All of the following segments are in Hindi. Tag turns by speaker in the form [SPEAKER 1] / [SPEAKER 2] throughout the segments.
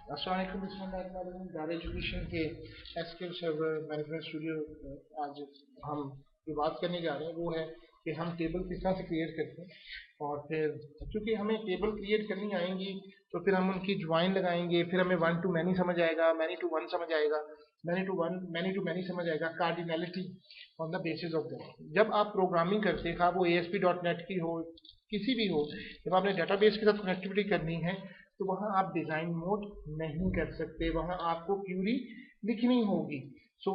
[SPEAKER 1] अस्सलाम वालेकुम दार एजुकेशन के एसक्यूएल सर्वर मैनेजमेंट स्टूडियो। आज हम जो बात करने जा रहे हैं वो है कि हम टेबल किस तरह से क्रिएट करते हैं। और फिर क्योंकि हमें टेबल क्रिएट करनी आएंगी तो फिर हम उनकी ज्वाइन लगाएंगे, फिर हमें वन टू मैनी समझ आएगा, मैनी टू वन समझ आएगा, many to one many to many समझ आएगा, cardinality on the basis of that. जब आप प्रोग्रामिंग करते हैं, वो ASP.NET की हो, किसी भी हो, जब आपने डेटाबेस के साथ कनेक्टिविटी करनी है तो वहां आप डिजाइन मोड नहीं कर सकते, वहां आपको क्यूरी लिखनी होगी। सो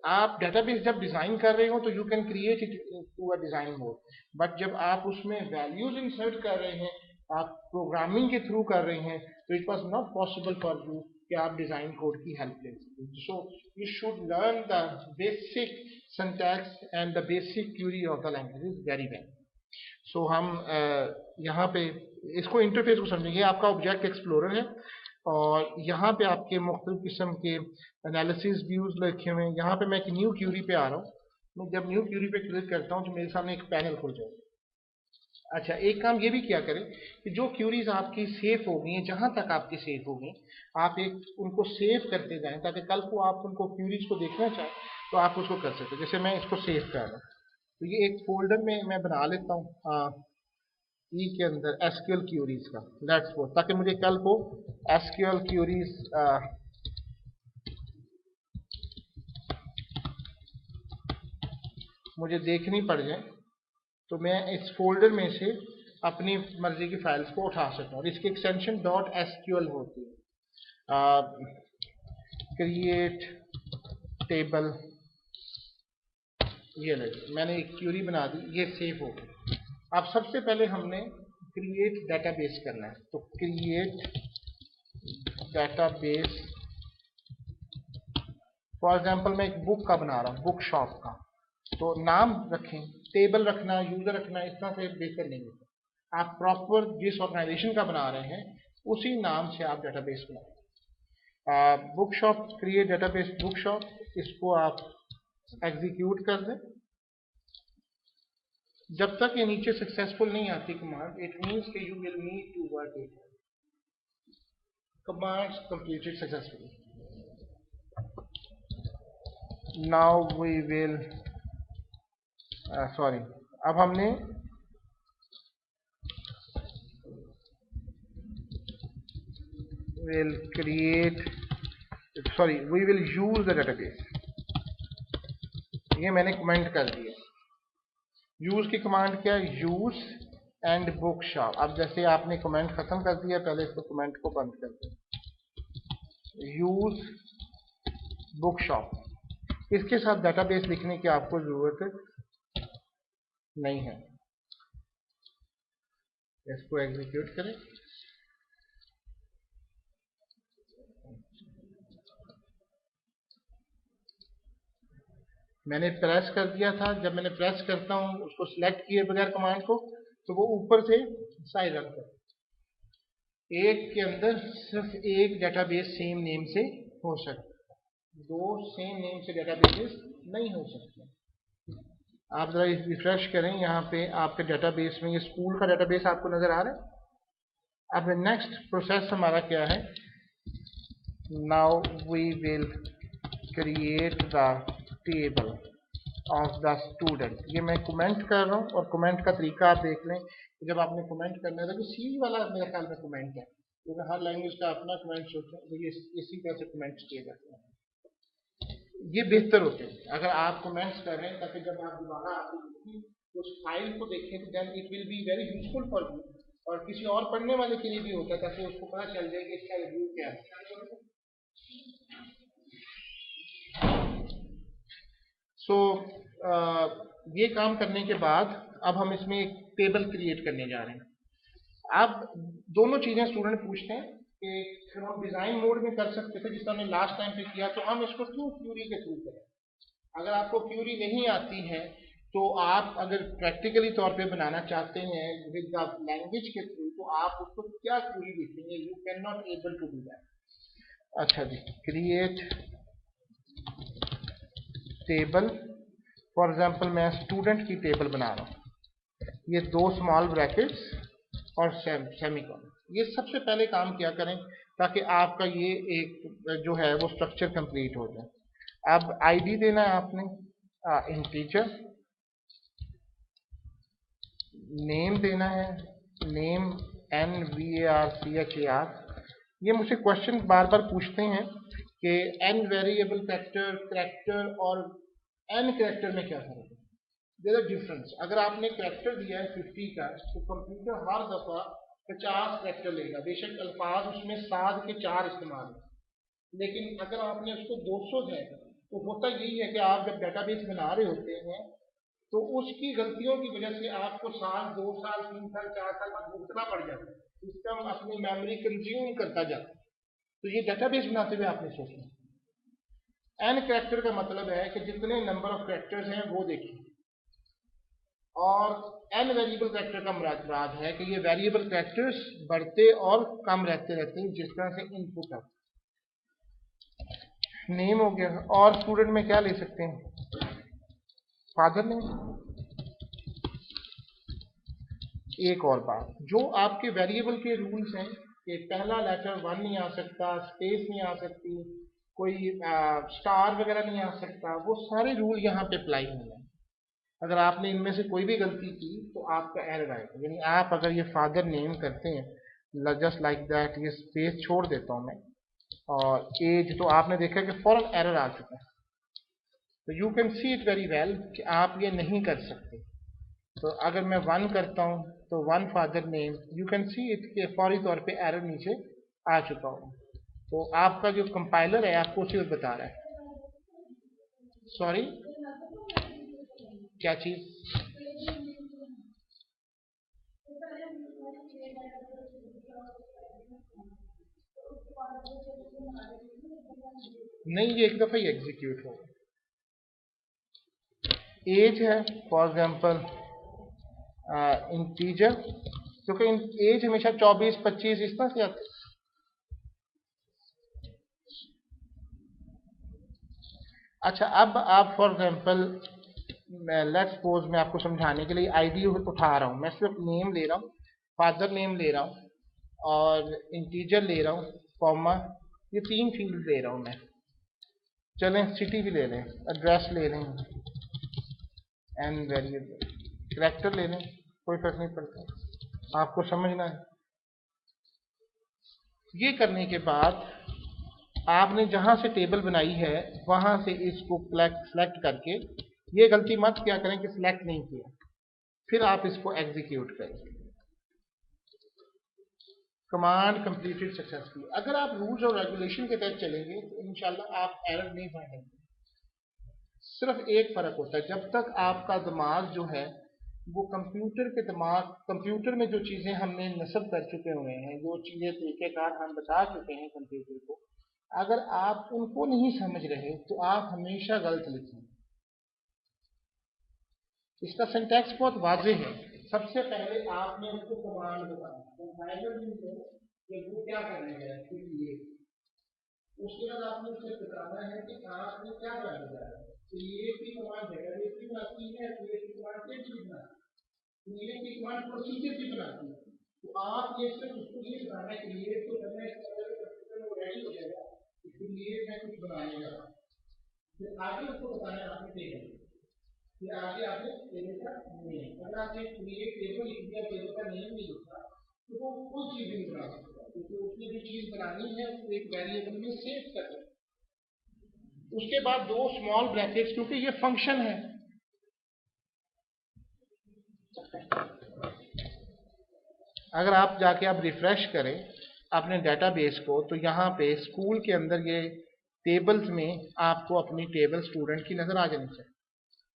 [SPEAKER 1] आप डेटाबेस जब डिजाइन कर रहे हो तो you can create it to a design mode, but जब आप उसमें वैल्यूज इंसर्ट कर रहे हैं, आप प्रोग्रामिंग के थ्रू कर रहे हैं, तो it was not possible for you कि आप डिजाइन कोड की हेल्प ले सकें। So you should learn the basic syntax and the basic query of the language very well. So हम यहाँ पे इसको इंटरफेस को समझेंगे। आपका ऑब्जेक्ट एक्सप्लोरर है और यहाँ पे आपके मुख्तलिफ किस्म के एनालिसिस व्यूज लिखे हुए हैं। यहाँ पे मैं एक न्यू क्यूरी पे आ रहा हूँ। मैं जब न्यू क्यूरी पे क्लिक करता हूँ तो मेरे सामने एक पैनल खुल जाएगा। अच्छा, एक काम ये भी किया करें कि जो क्यूरीज आपकी सेव हो गई हैं, जहां तक आपकी सेव हो गई, आप एक उनको सेव करते जाएं ताकि कल को आप उनको क्यूरीज को देखना चाहें तो आप उसको कर सकते हैं। जैसे मैं इसको सेव कर रहा हूँ तो ये एक फोल्डर में मैं बना लेता हूँ ई के अंदर एसक्यूएल क्यूरीज का, लेट्स सपोज, ताकि मुझे कल को एसक्यूएल क्यूरीज मुझे देखनी पड़ जाए तो मैं इस फोल्डर में से अपनी मर्जी की फाइल्स को उठा सकता हूँ। और इसकी एक्सटेंशन .SQL होती है। क्रिएट टेबल, ये लगे, मैंने एक क्यूरी बना दी, ये सेव हो गई। अब सबसे पहले हमने क्रिएट डेटाबेस करना है, तो क्रिएट डेटाबेस, फॉर एग्जांपल मैं एक बुक का बना रहा हूँ, बुक शॉप का, तो नाम रखें, टेबल रखना, यूजर रखना, इस तरह से बेहतर नहीं होता। आप प्रॉपर जिस ऑर्गेनाइजेशन का बना रहे हैं उसी नाम से आप डेटाबेस बनाएं। Book shop, create database book shop, इसको आप एग्जीक्यूट कर दें। जब तक ये नीचे सक्सेसफुल नहीं आती कमांड, इट मींस कि you will need to work it. Commands completed successfully. Now we will sorry, अब हमने will create, sorry, we will use the database। ये मैंने कमेंट कर दिया। यूज की कमांड क्या है? Use and book shop. अब जैसे आपने कमेंट खत्म कर दिया, पहले इसको कमेंट को बंद कर दें। यूज बुक शॉप, इसके साथ डेटाबेस लिखने की आपको जरूरत नहीं है। इसको एग्जीक्यूट करें। मैंने प्रेस कर दिया था, जब मैंने प्रेस करता हूं उसको सिलेक्ट किए बगैर कमांड को, तो वो ऊपर से साइड रन कर, एक के अंदर सिर्फ एक डेटाबेस सेम नेम से हो सकता है, दो सेम नेम से डेटाबेसेस नहीं हो सकते। आप जरा रिफ्रेश करें, यहाँ पे आपके डेटाबेस में ये स्कूल का डेटाबेस आपको नजर आ रहा है। अब नेक्स्ट प्रोसेस हमारा क्या है? Now we will create the table of the student. ये मैं कमेंट कर रहा हूँ और कमेंट का तरीका आप देख लें कि जब आपने कमेंट करना है तो सी वाला मेरे ख्याल में कमेंट है, क्योंकि हर लैंग्वेज का अपना कमेंट होता है, तो ये इसी तरह से कमेंट किए जाते हैं। ये बेहतर होते हैं अगर आप कमेंट्स कर रहे हैं, ताकि जब आप दोबारा उस फाइल को देखें तो then it will be very useful for you, और किसी और पढ़ने वाले के लिए भी होता है, ताकि उसको पता चल जाए कि इसका रिव्यू क्या है। सो ये काम करने के बाद अब हम इसमें एक टेबल क्रिएट करने जा रहे हैं। अब दोनों चीजें स्टूडेंट पूछते हैं कि हम डिजाइन मोड में कर सकते थे, जिसका हमने लास्ट टाइम पे किया, तो हम इसको क्यों क्यूरी के थ्रू करें? अगर आपको क्यूरी नहीं आती है तो आप अगर प्रैक्टिकली तौर पे बनाना चाहते हैं विद द लैंग्वेज के थ्रू, तो आप उसको क्या क्यूरी लिखेंगे? You can not able to do that. अच्छा जी, क्रिएट टेबल, फॉर एग्जाम्पल मैं स्टूडेंट की टेबल बना रहा हूँ, ये दो स्मॉल ब्रैकेट्स और सेमीकोलन। ये सबसे पहले काम किया करें ताकि आपका ये एक जो है वो स्ट्रक्चर कंप्लीट हो जाए। अब आईडी देना है आपने, इंटीजर, नेम देना है, नेम NVARCHAR। ये मुझसे क्वेश्चन बार बार पूछते हैं कि n वेरिएबल कैरेक्टर और n कैरेक्टर में क्या फर्क है। There are difference. अगर आपने कैरेक्टर दिया है 50 का तो कंप्यूटर हर दफा 50 कैरेक्टर लेगा, बेशक अल्फाज उसमें साद के 4 इस्तेमाल है, लेकिन अगर आपने उसको 200 है तो होता यही है कि आप जब डेटाबेस बना रहे होते हैं तो उसकी गलतियों की वजह से आपको साल 2 साल 3 साल 4 साल बाद भुगतना पड़ जाता है, सिस्टम अपनी मेमोरी कंज्यूम करता जाता है। तो ये डेटाबेस बनाते हुए आपने सोचना। एन कैरेक्टर का मतलब है कि जितने नंबर ऑफ कैरेक्टर्स हैं वो देखिए, और एन वेरिएबल कैरेक्टर का मुराद है कि ये वेरिएबल कैरेक्टर्स बढ़ते और कम रहते हैं जिस तरह से इनपुट है। नेम हो गया, और स्टूडेंट में क्या ले सकते हैं, फादर नेम। एक और बात, जो आपके वेरिएबल के रूल्स हैं कि पहला लेटर 1 नहीं आ सकता, स्पेस नहीं आ सकती, कोई स्टार वगैरह नहीं आ सकता, वो सारे रूल यहाँ पे अप्लाई होंगे। अगर आपने इनमें से कोई भी गलती की तो आपका एरर आएगा। यानी आप अगर ये फादर नेम करते हैं जस्ट लाइक दैट, ये स्पेस छोड़ देता हूँ मैं, और एज तो आपने देखा कि फौरन एरर आ चुका है। तो you can see it very well कि आप ये नहीं कर सकते। तो अगर मैं 1 करता हूँ तो 1 father name, you can see it के फौरी तौर पे एरर नीचे आ चुका हो। तो आपका जो कंपाइलर है आपको उसी वक्त बता रहा है। सॉरी, क्या चीज? नहीं, ये एक दफा ही एग्जीक्यूट होगा। एज है फॉर एग्जांपल इंटीजर, क्योंकि एज हमेशा 24 25 इस तरह से आती है। अच्छा, अब आप फॉर एग्जांपल लेट्स सपोज मैं आपको समझाने के लिए आईडी उठा रहा हूं, मैं सिर्फ नेम ले रहा हूं, फादर नेम ले रहा हूं और इंटीजर ले रहा हूं, कॉमा, ये 3 फील्ड ले रहा हूं मैं। चलें सिटी भी ले लें, एड्रेस ले लें, एन वेरिएबल, कैरेक्टर ले लें, कोई फर्क नहीं पड़ता, आपको समझना है। ये करने के बाद आपने जहां से टेबल बनाई है वहां से इसको सेलेक्ट करके, ये गलती मत क्या करें कि सिलेक्ट नहीं किया, फिर आप इसको एग्जीक्यूट करें। Command completed successfully. अगर आप रूल्स और रेगुलेशन के तहत चलेंगे तो इंशाल्लाह आप एरर नहीं पाएंगे। सिर्फ एक फर्क होता है, जब तक आपका दिमाग जो है वो कंप्यूटर में जो चीजें हमने नस्ब कर चुके हुए हैं, जो चीजें तरीकेकार हम बता चुके हैं कंप्यूटर को, अगर आप उनको नहीं समझ रहे तो आप हमेशा गलत लिखेंगे। इसका सिंटैक्स बहुत वाज़ेह है। सबसे पहले आपने उसको कमांड बताना, कंपाइलर कि वो क्या करने गया है, उसके बाद आपने उसे बताना है कि आपने क्या करना है। क्रिएट की कमांड डेटाबेस भी बनाती है, क्रिएट की कमांड टेबल भी बनाती है, क्रिएट की कमांड प्रोसीजर भी बनाती है। तो आप ये सिर्फ उसको ये बताना है, क्रिएट तो करना है, कंप्यूटर में रेडी हो जाएगा, क्रिएट है कुछ बनाने का, फिर आगे उसको बताना है आपने टेबल, फिर आगे आपने टेबल का नेम। अगर आपने क्रिएट टेबल लिख दिया, टेबल का नेम नहीं लिखा तो वो कोई चीज नहीं बना सकता, क्योंकि उसने जो चीज बनानी है उसको एक वेरिएबल में सेव कर दे। उसके बाद 2 स्मॉल ब्रैकेट्स, क्योंकि ये फंक्शन है। अगर आप जाके आप रिफ्रेश करें अपने डेटाबेस को तो यहाँ पे स्कूल के अंदर ये टेबल्स में आपको अपनी टेबल स्टूडेंट की नजर आ जानी चाहिए।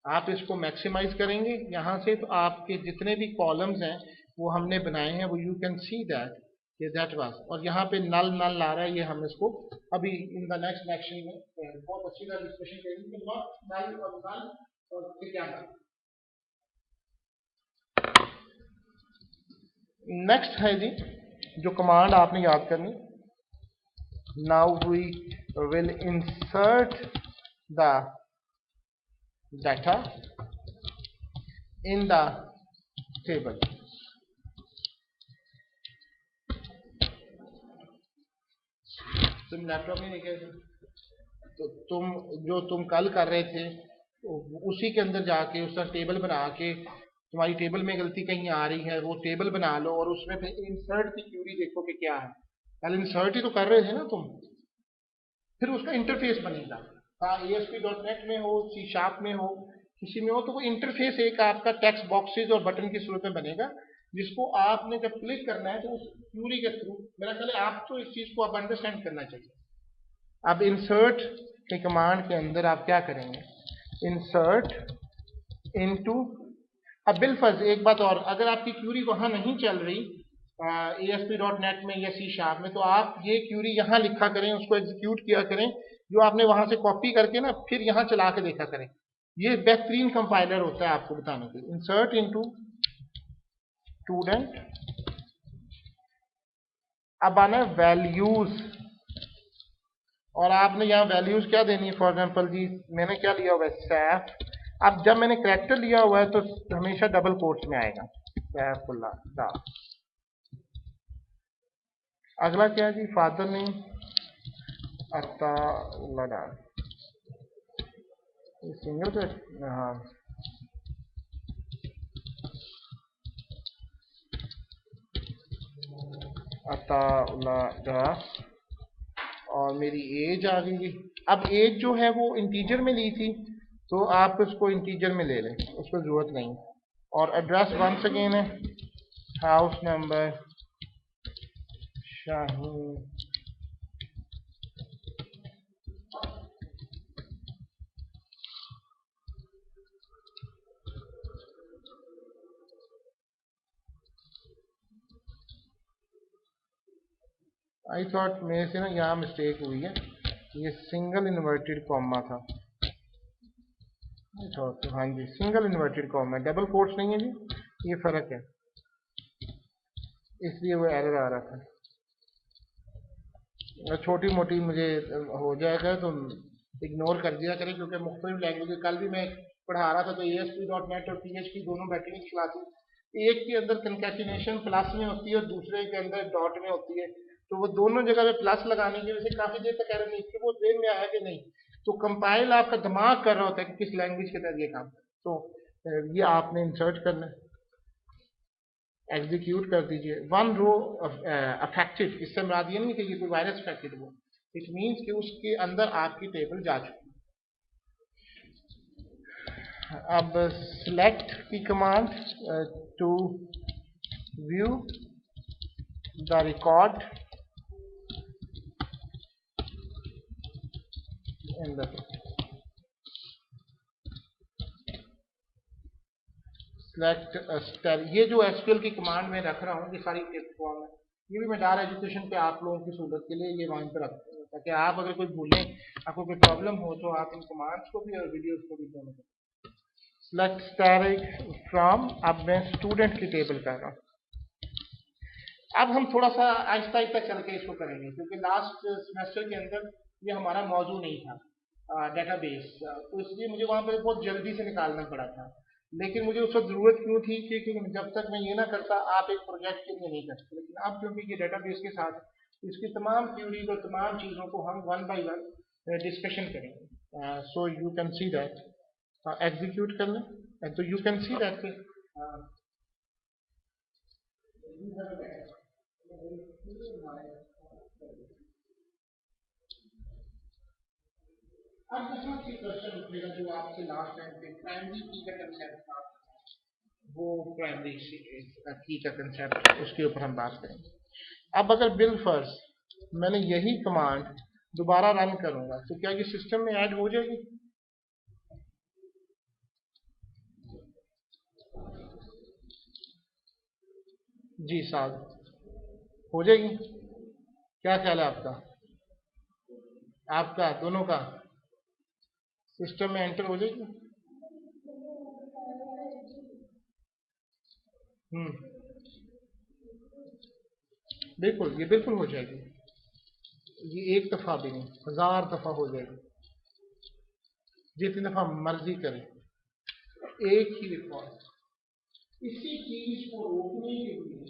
[SPEAKER 1] आप इसको मैक्सिमाइज करेंगे यहाँ से तो आपके जितने भी कॉलम्स हैं वो हमने बनाए हैं, वो यू कैन सी दैट ये दैट वाज, और यहाँ पे नल नल आ रहा है, ये हम इसको अभी इन द नेक्स्ट लेक्चर में बहुत अच्छी तरह डिस्कशन करेंगे कि नॉट नल और नल और फिर क्या है। नेक्स्ट है जी जो कमांड आपने याद करनी, now we will insert the data in the table. तुम लैपटॉप नहीं लेके आए थे? तो तुम कल कर रहे थे, तो उसी के अंदर जाके उसका टेबल बना के, तुम्हारी टेबल में गलती कहीं आ रही है, वो टेबल बना लो और उसमें फिर इंसर्ट की क्यूरी देखो कि क्या है। कल इंसर्ट ही तो कर रहे थे ना तुम, फिर उसका इंटरफेस बनेगा। हाँ, ASP.NET में हो, C# में हो, किसी में हो, तो वो इंटरफेस एक आपका टेक्स्ट बॉक्सेज और बटन के स्वरूप में बनेगा, जिसको आपने जब क्लिक करना है तो उस क्यूरी के थ्रू, मेरा ख्याल है आप तो इस चीज को आप अंडरस्टैंड करना चाहिए। अब इंसर्ट के कमांड के अंदर आप क्या करेंगे, इंसर्ट इनटू, अब बिलफर्ज एक बात और, अगर आपकी क्यूरी वहां नहीं चल रही ASP.NET में या C# में, तो आप ये क्यूरी यहाँ लिखा करें, उसको एग्जीक्यूट किया करें, जो आपने वहां से कॉपी करके ना फिर यहाँ चला के देखा करें। ये बेहतरीन कंपाइलर होता है आपको बताने के लिए। इंसर्ट इनटू स्टूडेंट, अब आना है वैल्यूज, और आपने यहाँ वैल्यूज क्या देनी है, फॉर एग्जाम्पल जी मैंने क्या लिया हुआ है, सैफ। अब जब मैंने कैरेक्टर लिया हुआ है तो हमेशा डबल कोट्स में आएगा, सैफुल्लाह। अगला क्या है जी, फादर नेम अताउल्लाह, सिंगल पे, हाँ अताउल्लाह, और मेरी एज आ गई। अब एज जो है वो इंटीजर में ली थी, तो आप उसको इंटीजर में ले लें, उसको जरूरत नहीं। और एड्रेस वंस अगेन है house number Shaheen, I thought मेरे से ना यहाँ मिस्टेक हुई है, ये सिंगल इन्वर्टेड कॉमा था। हाँ जी, single inverted comma, double quotes नहीं है जी, ये फर्क है, इसलिए वो एरर आ रहा था। छोटी मोटी मुझे हो जाएगा तो इग्नोर कर दिया करें, क्योंकि मुख्तलिफ लैंग्वेज, कल भी मैं पढ़ा रहा था तो ASP.NET और PHP दोनों बैठे की क्लासेस, एक के अंदर कंकैटिनेशन प्लस में होती है और दूसरे के अंदर डॉट में होती है, तो वो दोनों जगह पे प्लस लगाने की वजह से काफी देर तक एरर नहीं थी, वो देर में आया कि नहीं, तो कंपाइल आपका दिमाग कर रहा होता है कि किस लैंग्वेज के तहत ये काम, तो ये आपने इंसर्ट करना है, एग्जीक्यूट कर दीजिए। वन रो अफेक्टेड, इससे मुराद ये नहीं कि ये कोई वायरस अफेक्टेड हो, इट मीन्स कि उसके अंदर आपकी टेबल जा चुकी। अब सिलेक्ट की command to view the record in the select star, ये जो SQL की कमांड में रख रहा हूँ, ये सारी टिप फॉर्म है, ये भी मैं डार एजुकेशन पे आप लोगों की सहूलत के लिए ये वहीं पर रखता हूँ, ताकि आप अगर कोई भूलें, आपको कोई प्रॉब्लम हो, तो आप इन कमांड्स को भी और वीडियोस को भी दोनों करें। सिलेक्ट स्टार फ्रॉम, अब मैं स्टूडेंट की टेबल कर रहा हूँ। अब हम थोड़ा सा आहिस्ता आहिस्ता चल के इसको करेंगे, क्योंकि लास्ट सेमेस्टर के अंदर ये हमारा मौजू नहीं था डेटाबेस, तो इसलिए मुझे वहाँ पर बहुत जल्दी से निकालना पड़ा था। लेकिन मुझे उस वक्त जरूरत क्यों थी कि जब तक मैं ये ना करता आप एक प्रोजेक्ट के लिए नहीं कर सकते, लेकिन अब क्योंकि ये डेटाबेस के साथ इसकी तमाम थ्योरीज और तमाम चीज़ों को हम वन बाय वन डिस्कशन करेंगे। So you can see that, execute कर लें तो यू कैन सी दैट अब यहाँ से क्वेश्चन उठेगा जो आपसे लास्ट टाइम पे प्राइमरी की का कंसेप्ट था, वो प्राइमरी की का कंसेप्ट, उसके ऊपर हम बात करेंगे। अब अगर बिल फर्ज मैंने यही कमांड दोबारा रन करूंगा, तो क्या ये सिस्टम में ऐड हो जाएगी? जी साहब, हो जाएगी? क्या ख्याल है आपका, आपका दोनों का, सिस्टम में एंटर हो जाएगी? बिल्कुल, ये बिल्कुल हो जाएगी, ये एक दफा भी नहीं, 1000 दफा हो जाएगी, जितनी दफा मर्जी करें, एक ही रिकॉर्ड। इसी चीज को रोकने के लिए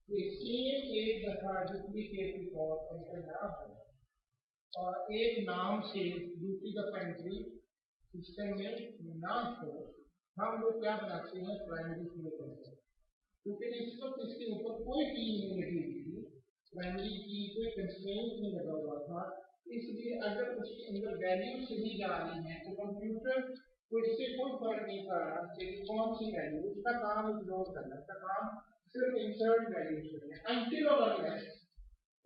[SPEAKER 1] कि सेम एक दफा डुप्लीकेट रिकॉर्ड एंटर ना हो, और एक नाम से दूसरी दफा एंट्री सिस्टम में ना हो, हम लोग क्या बनाते हैं, प्राइमरी की करते हैं। क्योंकि इस वक्त इसके ऊपर कोई की नहीं लगी हुई थी, प्राइमरी की कोई कंस्ट्रेंट नहीं लगा हुआ था, इसलिए अगर उसके अंदर वैल्यू सही जा रही है तो कंप्यूटर को इससे कोई फर्क नहीं पड़ रहा कि कौन सी वैल्यू, उसका काम इग्नोर करना, उसका काम सिर्फ इंसर्ट वैल्यू करना है अंटिल और अनलेस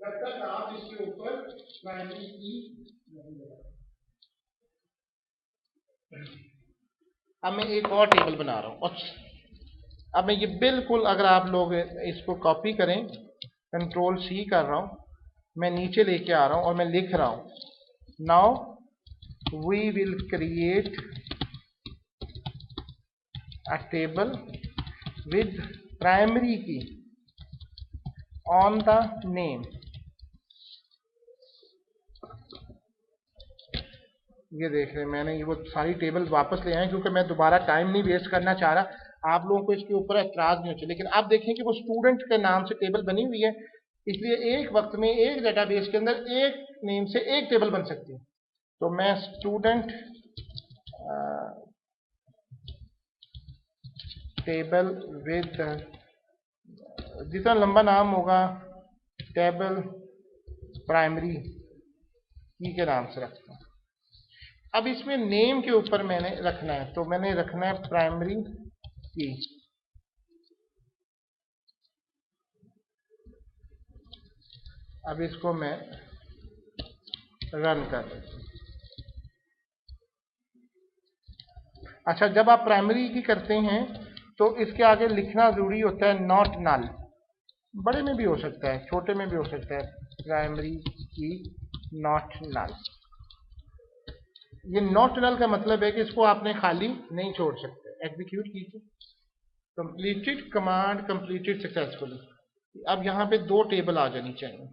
[SPEAKER 1] जब तक आप इसके ऊपर प्राइमरी की नहीं लगा। अब मैं एक और टेबल बना रहा हूं, अब मैं ये बिल्कुल, अगर आप लोग इसको कॉपी करें, कंट्रोल सी कर रहा हूं, मैं नीचे लेके आ रहा हूं और मैं लिख रहा हूं, now we will create a table with primary key on the name. ये देख रहे हैं, मैंने ये वो सारी टेबल वापस ले आए क्योंकि मैं दोबारा टाइम नहीं वेस्ट करना चाह रहा, आप लोगों को इसके ऊपर एतराज नहीं होता। लेकिन आप देखें कि वो स्टूडेंट के नाम से टेबल बनी हुई है, इसलिए एक वक्त में एक डेटाबेस के अंदर एक नेम से एक टेबल बन सकती है। तो मैं स्टूडेंट टेबल विद, जितना लंबा नाम होगा, टेबल प्राइमरी की के नाम से रखता हूं। अब इसमें नेम के ऊपर मैंने रखना है, तो मैंने रखना है प्राइमरी की। अब इसको मैं रन कर देता हूं। अच्छा, जब आप प्राइमरी की करते हैं तो इसके आगे लिखना जरूरी होता है नॉट नल, बड़े में भी हो सकता है, छोटे में भी हो सकता है, प्राइमरी की नॉट नल। ये नॉट नल का मतलब है कि इसको आपने खाली नहीं छोड़ सकते। एग्जीक्यूट कीजिए, कंप्लीटेड कमांड कंप्लीटेड सक्सेसफुली। अब यहां पे दो टेबल आ जानी चाहिए,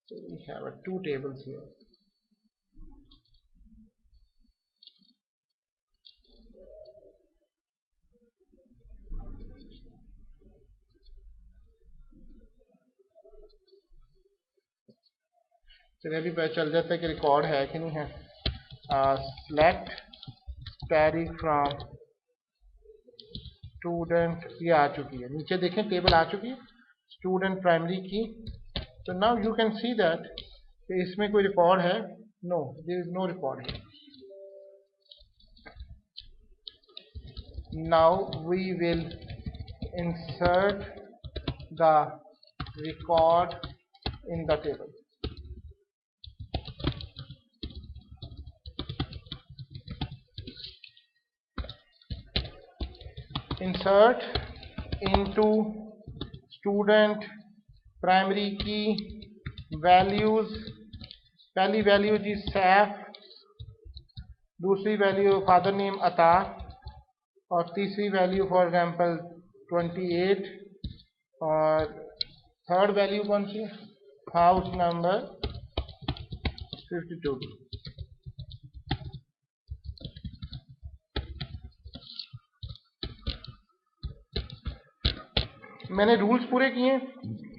[SPEAKER 1] so we have two tables here। चलिए अभी पता चल जाता है कि रिकॉर्ड है कि नहीं है। सेलेक्ट कैरी फ्रॉम स्टूडेंट, ये आ चुकी है, नीचे देखें टेबल आ चुकी है, स्टूडेंट प्राइमरी की। तो now you can see that इसमें कोई रिकॉर्ड है, no, there is no record है। Now we will insert the record in the table। Insert into student primary key values, पहली वैल्यू जी सैफ, दूसरी वैल्यू फादर नेम अता, और तीसरी वैल्यू फॉर एग्जांपल 28, और थर्ड वैल्यू कौन सी, हाउस नंबर 52। मैंने रूल्स पूरे किए,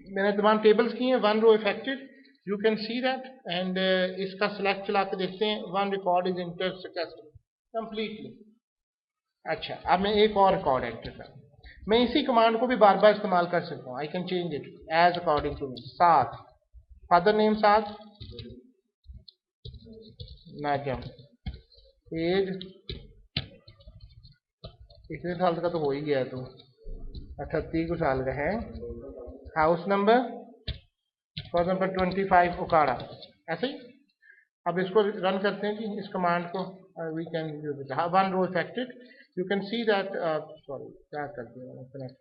[SPEAKER 1] मैंने तमाम टेबल्स किए, one row affected, you can see that. And इसका सिलेक्ट चला के देखते हैं, one record is entered successful completely. अच्छा, अब मैं एक और रिकॉर्ड एंटर करूँ, मैं इसी कमांड को भी बार बार इस्तेमाल कर सकता हूँ। I can change it as according to me. साथ, फादर नेम साथ, नाजम, एज इतने साल का तो हो ही गया, तो 38 साल का है, हाउस नंबर फॉर एग्जाम्पल 25 उकाड़ा, ऐसे ही। अब इसको रन करते हैं कि इस कमांड को, we can use it, one row affected, you can see that, sorry क्या कर दिया मैंने, connect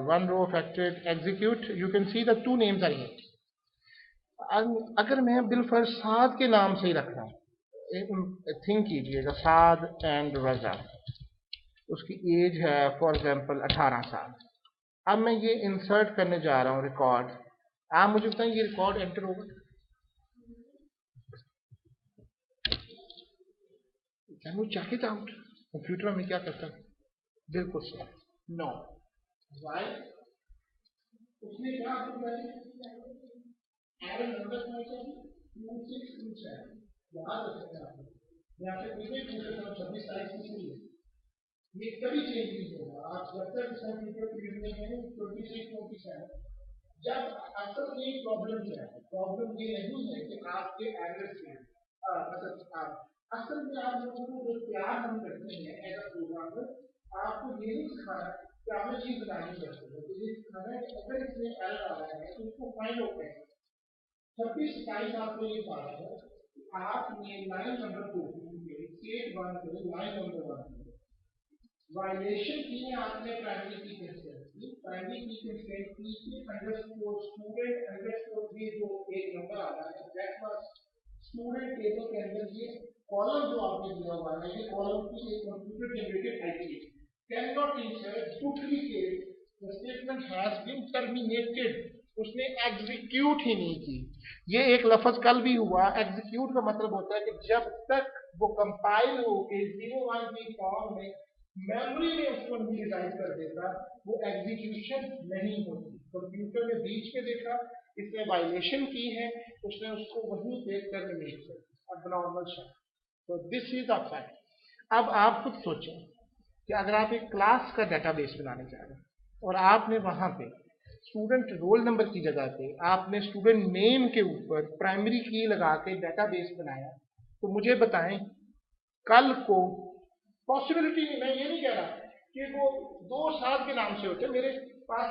[SPEAKER 1] one row affected, execute, you can see the two names are here. अगर मैं बिलफर्ज साद के नाम से ही रख रहा हूँ, थिंक कीजिएगा, साद एंड रजा, उसकी एज है फॉर एग्जाम्पल 18 साल। अब मैं ये इंसर्ट करने जा रहा हूँ रिकॉर्ड, आप मुझे बताएं ये रिकॉर्ड एंटर होगा? Can you check it out? Computer में क्या करता है, बिल्कुल सही, नो। वाई? उसने क्या आपको एरर नंबर क्या चाहिए 2627 याद रखना है आपको। यहाँ पे कोई नहीं पूछे 26 तारीख की शुरू है, ये कभी चेंज नहीं होगा। आप जब तक सर्टिफिकेट पीरियड में हैं 2627 जब असल में प्रॉब्लम क्या है, प्रॉब्लम ये नहीं है कि आपके एड्रेस क्या है, मतलब असल में आप लोगों को जो प्यार हम करते हैं एज अ प्रोग्रामर, आपको ये नहीं सिखाना कि आपने चीज बनानी करते हो, तो ये सिखाना है कि अगर इसमें एरर आ रहा है तो उसको फाइंड आउट करें। 26 आपको ये कहा है आपने लाइन नंबर 2 स्टेट 1 पे लाइन नंबर 1 वायलेशन की है आपने प्राइमरी की कंस्ट्रेंट की, प्राइमरी की कंस्ट्रेंट की कि अंडरस्कोर स्टूडेंट अंडरस्कोर ये जो एक नंबर आ रहा है दैट वाज स्टूडेंट टेबल के अंदर ये कॉलम जो आपने दिया हुआ है, ये कॉलम की एक computer generated ID can not insert duplicate the statement has been terminated, उसने एग्जीक्यूट ही नहीं की। ये एक लफ्ज कल भी हुआ, एग्जीक्यूट का मतलब होता है कि जब तक वो कंपाइल होके 01 की फॉर्म में मेमोरी में उसको नहीं रिजाइड कर देता, वो एग्जीक्यूशन नहीं होती। कंप्यूटर ने बीच में देखा इसने वायलेशन की है, उसने उसको वहीं पे टर्मिनेट कर दिया, एबनॉर्मल शब्द। तो दिस इज द फैक्ट। अब आप खुद सोचें कि अगर आप एक क्लास का डेटाबेस बनाने जा रहे हैं और आपने वहां पे स्टूडेंट रोल नंबर की जगह पे आपने स्टूडेंट नेम के ऊपर प्राइमरी की लगा के डेटाबेस बनाया, तो मुझे बताएं कल को पॉसिबिलिटी नहीं, मैं ये नहीं कह रहा कि वो 2 साल के नाम से होते, मेरे पास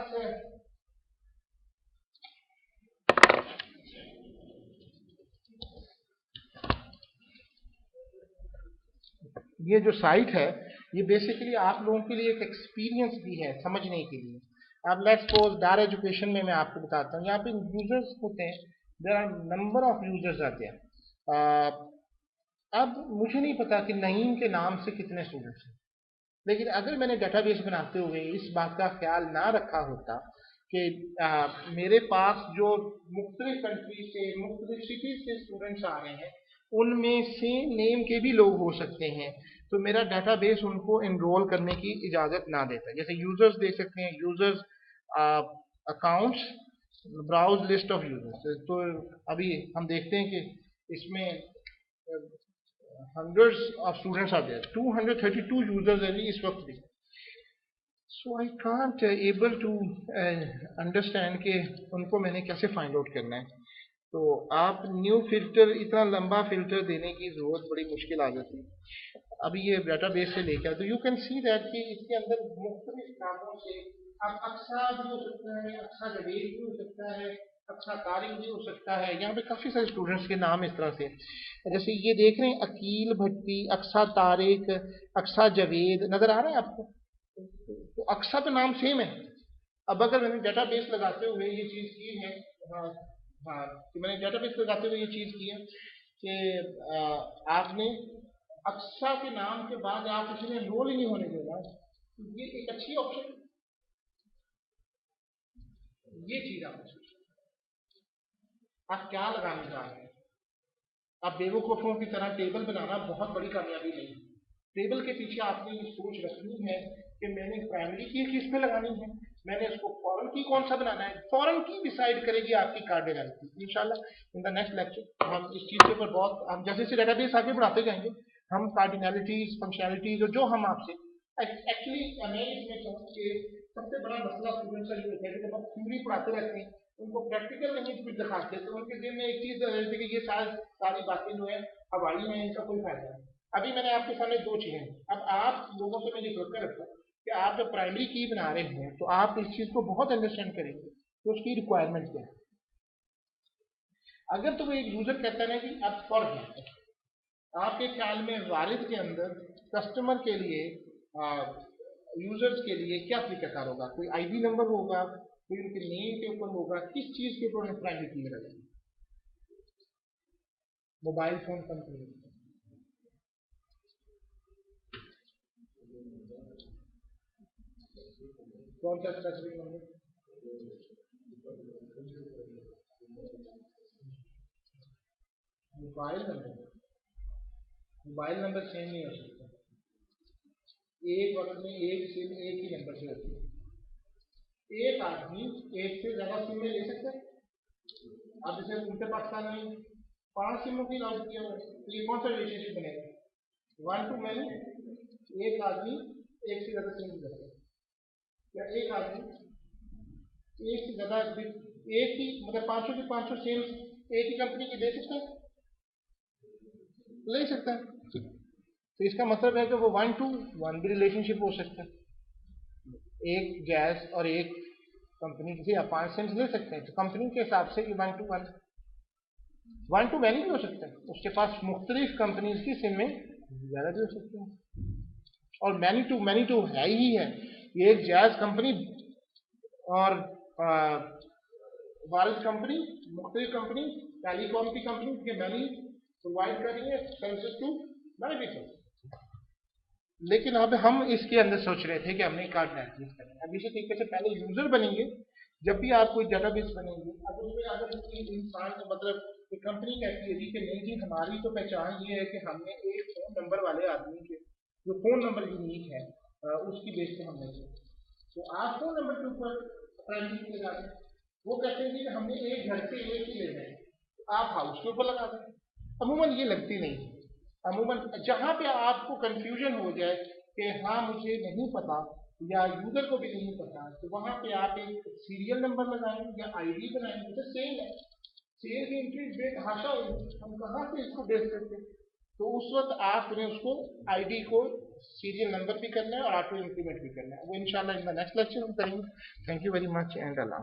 [SPEAKER 1] ये जो साइट है ये बेसिकली आप लोगों के लिए एक एक्सपीरियंस भी है समझने के लिए। अब लेट्स सपोज डार एजुकेशन में मैं आपको बताता हूँ, यहाँ पे यूजर्स होते हैं, there are number of users आते हैं। अब मुझे नहीं पता कि नईम के नाम से कितने स्टूडेंट्स हैं, लेकिन अगर मैंने डेटाबेस बनाते हुए इस बात का ख्याल ना रखा होता कि मेरे पास जो मुख्तलिफ कंट्री से मुख्तलिफ सिटीज से स्टूडेंट्स आ रहे हैं उनमें सेम नेम के भी लोग हो सकते हैं, तो मेरा डेटाबेस उनको एनरोल करने की इजाज़त ना देता। जैसे यूजर्स देख सकते हैं, users accounts browse list of users, तो अभी हम देखते हैं कि इसमें hundreds of students are there, 232 users are इस वक्त भी। So I can't able to understand कि उनको मैंने कैसे फाइंड आउट करना है। तो आप न्यू फिल्टर, इतना लंबा फिल्टर देने की जरूरत बड़ी मुश्किल आ जाती है। अभी ये डेटाबेस से लेकर तो यू कैन सी दैट कि इसके अंदर मुख्तलिफ नामों से, अब अक्सा भी हो सकता है, अक्सा जवेद भी हो सकता है, अक्सा तारिक भी हो सकता है, यहाँ पे काफी सारे स्टूडेंट्स के नाम इस तरह से, जैसे ये देख रहे हैं अकील भट्टी, अक्सा तारिक, अक्सा जवेद, नजर आ रहा है आपको? तो अक्सा तो नाम सेम है। अब अगर मैंने डेटाबेस लगाते हुए ये चीज की है, हाँ हाँ, कि मैंने डेटाबेस लगाते हुए ये चीज की है कि आपने अक्सा के नाम के बाद आप किसी ने रोल ही नहीं होने देना, तो ये एक अच्छी ऑप्शन, ये चीज आप सोचिए आप क्या लगाने जा रहे हैं। अब बेवकूफों की तरह टेबल बनाना बहुत बड़ी कामयाबी नहीं है। टेबल के पीछे आपने ये सोच रखनी है कि मैंने प्राइमरी की किस पे लगानी है, मैंने उसको फॉरेन की कौन सा बनाना है, फॉरेन की डिसाइड करेगी आपकी कार्डिनलिटी। इंशाल्लाह इन द नेक्स्ट लेक्चर हम इस चीज के ऊपर बहुत, हम जैसे जैसे डेटाबेस आगे बढ़ाते जाएंगे हम कार्डिनलिटीज फंक्शनैलिटीज और जो हम आपसे एक्चुअली मैं इसमें कहूँ कि सबसे बड़ा मसला स्टूडेंट्स का ये होता है कि जब हम थ्योरी पढ़ाते रहते हैं उनको प्रैक्टिकल नहीं कुछ दिखाते तो उनके दिल में एक चीज रहती है कि ये सारी बातें जो है हवाई में, इनका कोई फायदा नहीं। अभी मैंने आपके सामने दो चीजें, अब आप लोगों से मैं ये रिक्वेस्ट रखता हूँ कि आप जब प्राइमरी की बना रहे हैं तो आप इस चीज को बहुत अंडरस्टैंड करेंगे तो उसकी रिक्वायरमेंट क्या है। अगर तो वो एक यूजर कहता है ना कि अब फॉर एग्जाम्पल आपके ख्याल में वालिद के अंदर कस्टमर के लिए यूजर्स के लिए क्या तरीकाकार होगा, कोई आईडी नंबर होगा, कोई उनके नेम के ऊपर होगा, किस चीज के ऊपर प्राइमरी की लगाएंगे? मोबाइल फोन कंपनी, कौन सा specific number? Mobile number, mobile number same नहीं हो सकता, एक वक्त में एक सिम एक ही नंबर से होती है, एक आदमी एक से ज्यादा सिम में ले सकता है। अब जैसे उनके पाकिस्तान में 5 सिमों की लॉन्च किया हुआ है, तो ये कौन सा रिलेशनशिप बनेगा? 1 to many, एक आदमी एक से ज्यादा सिम ले सकता है, या एक आदमी एक से ज्यादा एक ही मतलब 500 की 500 सिम एक ही कंपनी की दे सकता है, ले सकता है। तो इसका मतलब है कि वो 1 to 1 भी रिलेशनशिप हो सकता है, एक जैज और एक कंपनी से आप 5 सिम्स ले सकते हैं, तो कंपनी के हिसाब से 1 to 1, 1 to many भी हो सकता है, उसके पास मुख्तलिफ कंपनीज की सिम में ज्यादा भी हो सकते हैं, और मैनी टू है ही है। ये एक जैज कंपनी और वारिस कंपनी, मुख्तलिफ कंपनी, टेलीकॉम की कंपनी के मैनी प्रोवाइड कर रही है सर्विसेज टू मैनी पीपल। लेकिन अब हम इसके अंदर सोच रहे थे कि हमने कार्ड मैनेज करना है। अब इसी तरीके से पहले यूजर बनेंगे, जब भी आप कोई डेटाबेस बनेंगे, अब उसमें अगर इंसान को मतलब कंपनी कहती है कि नहीं जी हमारी तो पहचान ये है कि हमने एक फोन नंबर वाले आदमी के जो फोन नंबर यूनिक है उसकी बेस पे हमने, तो आप फोन नंबर के ऊपर प्राइमरी लगा दें। वो कहते हैं कि हमने एक घर से एक ही लेना है, तो आप हाउस के ऊपर लगा दें। अमूमन ये लगती नहीं, अमूमन जहां पे आपको कंफ्यूजन हो जाए कि हाँ मुझे नहीं पता या यूजर को भी नहीं पता, तो वहां पे आप एक सीरियल नंबर लगाएं या आईडी बनाएंगे, तो सेल है, सेल की एंट्री बेतहाशा होगी, हम कहाँ से इसको बेच सकते हैं? तो उस वक्त आपने उसको आईडी को सीरियल नंबर भी करना है और ऑटो इंक्रीमेंट भी करना है, वो इंशाल्लाह इन द नेक्स्ट लेक्चर में करेंगे। Thank you very much and Allah.